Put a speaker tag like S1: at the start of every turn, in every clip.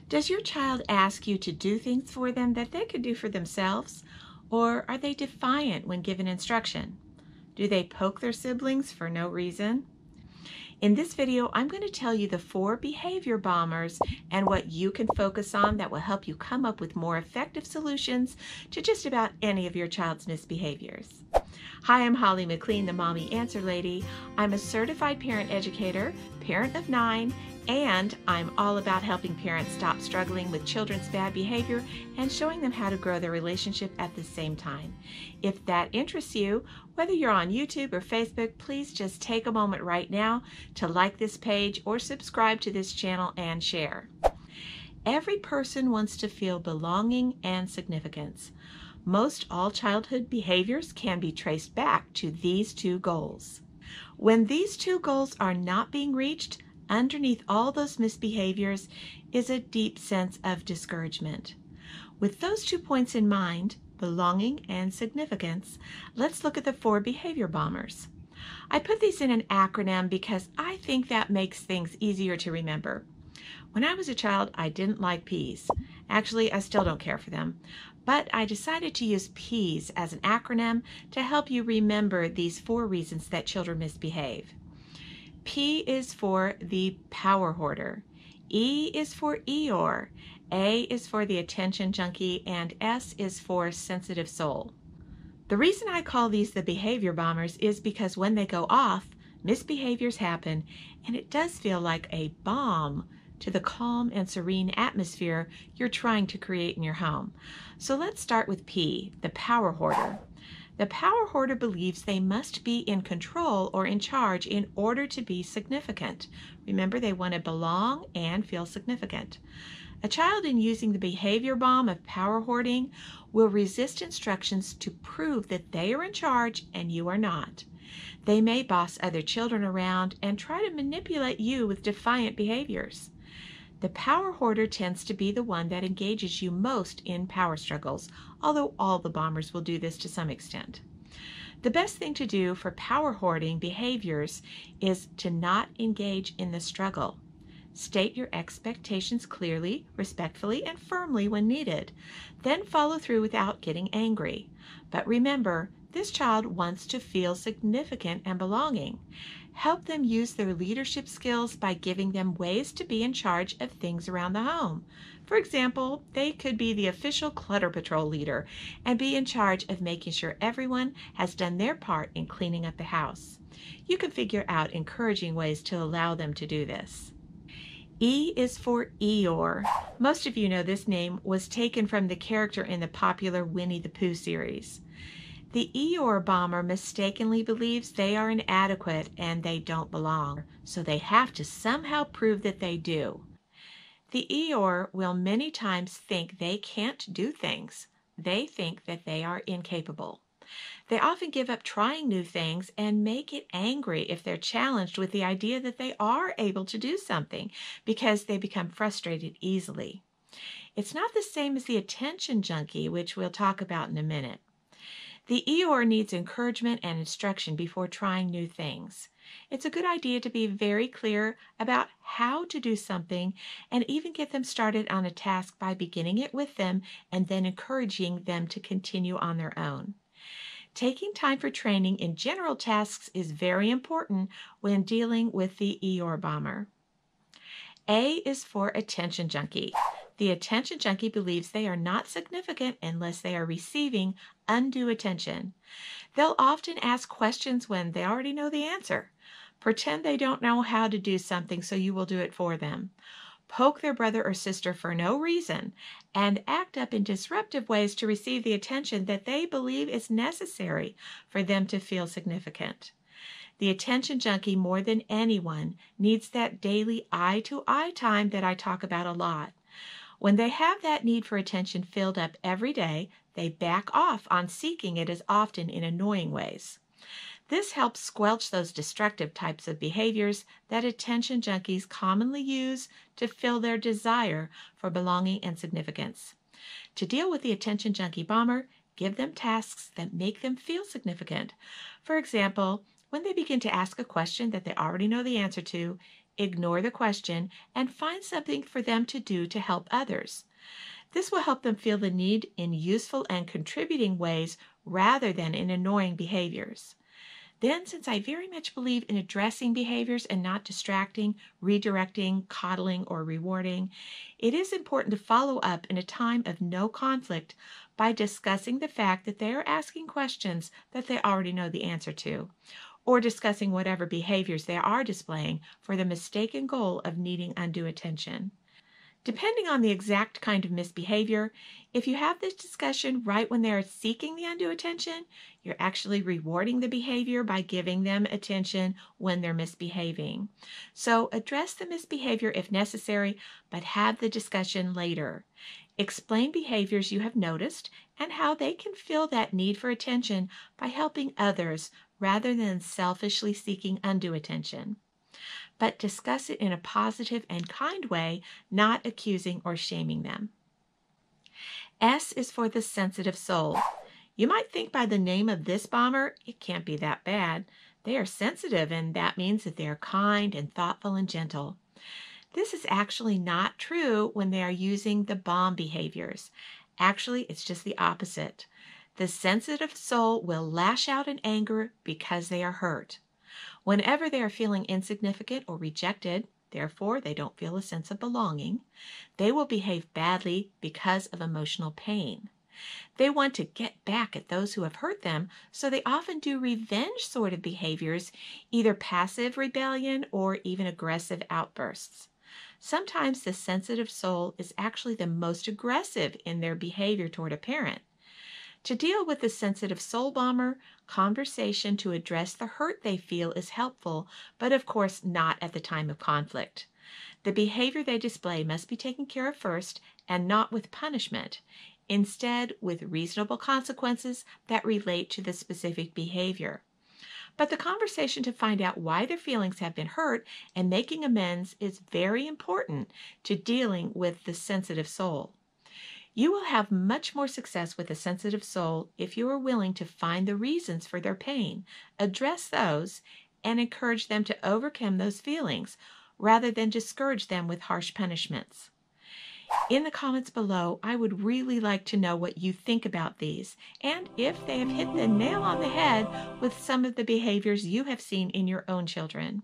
S1: Does your child ask you to do things for them that they could do for themselves? Or are they defiant when given instruction? Do they poke their siblings for no reason? In this video, I'm going to tell you the 4 behavior bombers and what you can focus on that will help you come up with more effective solutions to just about any of your child's misbehaviors. Hi, I'm Holly McLean, the Mommy Answer Lady. I'm a certified parent educator, parent of 9, and I'm all about helping parents stop struggling with children's bad behavior and showing them how to grow their relationship at the same time. If that interests you, whether you're on YouTube or Facebook, please just take a moment right now to like this page or subscribe to this channel and share. Every person wants to feel belonging and significance. Most all childhood behaviors can be traced back to these 2 goals. When these 2 goals are not being reached, underneath all those misbehaviors is a deep sense of discouragement. With those 2 points in mind, belonging and significance, let's look at the 4 behavior bombers. I put these in an acronym because I think that makes things easier to remember. When I was a child, I didn't like P's. Actually, I still don't care for them. But I decided to use P's as an acronym to help you remember these 4 reasons that children misbehave. P is for the power hoarder. E is for Eeyore. A is for the attention junkie, and S is for sensitive soul. The reason I call these the behavior bombers is because when they go off, misbehaviors happen, and it does feel like a bomb to the calm and serene atmosphere you're trying to create in your home. So let's start with P, the power hoarder. The power hoarder believes they must be in control or in charge in order to be significant. Remember, they want to belong and feel significant. A child in using the behavior bomb of power hoarding will resist instructions to prove that they are in charge and you are not. They may boss other children around and try to manipulate you with defiant behaviors. The power hoarder tends to be the one that engages you most in power struggles, although all the bombers will do this to some extent. The best thing to do for power hoarding behaviors is to not engage in the struggle. State your expectations clearly, respectfully, and firmly when needed. Then follow through without getting angry. But remember, this child wants to feel significant and belonging. Help them use their leadership skills by giving them ways to be in charge of things around the home. For example, they could be the official clutter patrol leader and be in charge of making sure everyone has done their part in cleaning up the house. You can figure out encouraging ways to allow them to do this. E is for Eeyore. Most of you know this name was taken from the character in the popular Winnie the Pooh series. The Eeyore Bomber mistakenly believes they are inadequate and they don't belong, so they have to somehow prove that they do. The Eeyore will many times think they can't do things. They think that they are incapable. They often give up trying new things and may get angry if they're challenged with the idea that they are able to do something because they become frustrated easily. It's not the same as the attention junkie, which we'll talk about in a minute. The Eeyore needs encouragement and instruction before trying new things. It's a good idea to be very clear about how to do something and even get them started on a task by beginning it with them and then encouraging them to continue on their own. Taking time for training in general tasks is very important when dealing with the Eeyore Bomber. A is for attention junkie. The attention junkie believes they are not significant unless they are receiving undue attention. They'll often ask questions when they already know the answer. Pretend they don't know how to do something so you will do it for them. Poke their brother or sister for no reason and act up in disruptive ways to receive the attention that they believe is necessary for them to feel significant. The attention junkie, more than anyone, needs that daily eye-to-eye time that I talk about a lot. When they have that need for attention filled up every day, they back off on seeking it as often in annoying ways. This helps squelch those destructive types of behaviors that attention junkies commonly use to fill their desire for belonging and significance. To deal with the attention junkie bomber, give them tasks that make them feel significant. For example, when they begin to ask a question that they already know the answer to, ignore the question, and find something for them to do to help others. This will help them feel the need in useful and contributing ways rather than in annoying behaviors. Then, since I very much believe in addressing behaviors and not distracting, redirecting, coddling, or rewarding, it is important to follow up in a time of no conflict by discussing the fact that they are asking questions that they already know the answer to, or discussing whatever behaviors they are displaying for the mistaken goal of needing undue attention. Depending on the exact kind of misbehavior, if you have this discussion right when they are seeking the undue attention, you're actually rewarding the behavior by giving them attention when they're misbehaving. So address the misbehavior if necessary, but have the discussion later. Explain behaviors you have noticed and how they can fill that need for attention by helping others rather than selfishly seeking undue attention. But discuss it in a positive and kind way, not accusing or shaming them. S is for the sensitive soul. You might think by the name of this bomber, it can't be that bad. They are sensitive, and that means that they are kind and thoughtful and gentle. This is actually not true when they are using the bomb behaviors. Actually, it's just the opposite. The sensitive soul will lash out in anger because they are hurt. Whenever they are feeling insignificant or rejected, therefore they don't feel a sense of belonging, they will behave badly because of emotional pain. They want to get back at those who have hurt them, so they often do revenge sort of behaviors, either passive rebellion or even aggressive outbursts. Sometimes the sensitive soul is actually the most aggressive in their behavior toward a parent. To deal with the sensitive soul bomber, conversation to address the hurt they feel is helpful, but of course not at the time of conflict. The behavior they display must be taken care of first, and not with punishment. Instead, with reasonable consequences that relate to the specific behavior. But the conversation to find out why their feelings have been hurt and making amends is very important to dealing with the sensitive soul. You will have much more success with a sensitive soul if you are willing to find the reasons for their pain, address those, and encourage them to overcome those feelings, rather than discourage them with harsh punishments. In the comments below, I would really like to know what you think about these, and if they have hit the nail on the head with some of the behaviors you have seen in your own children.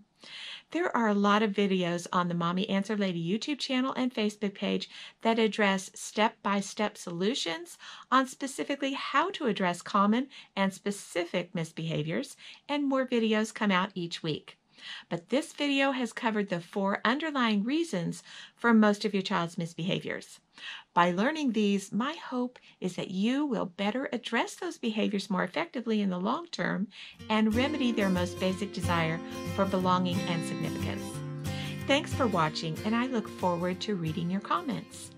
S1: There are a lot of videos on the Mommy Answer Lady YouTube channel and Facebook page that address step-by-step solutions on specifically how to address common and specific misbehaviors, and more videos come out each week. But this video has covered the 4 underlying reasons for most of your child's misbehaviors. By learning these, my hope is that you will better address those behaviors more effectively in the long term and remedy their most basic desire for belonging and significance. Thanks for watching, and I look forward to reading your comments.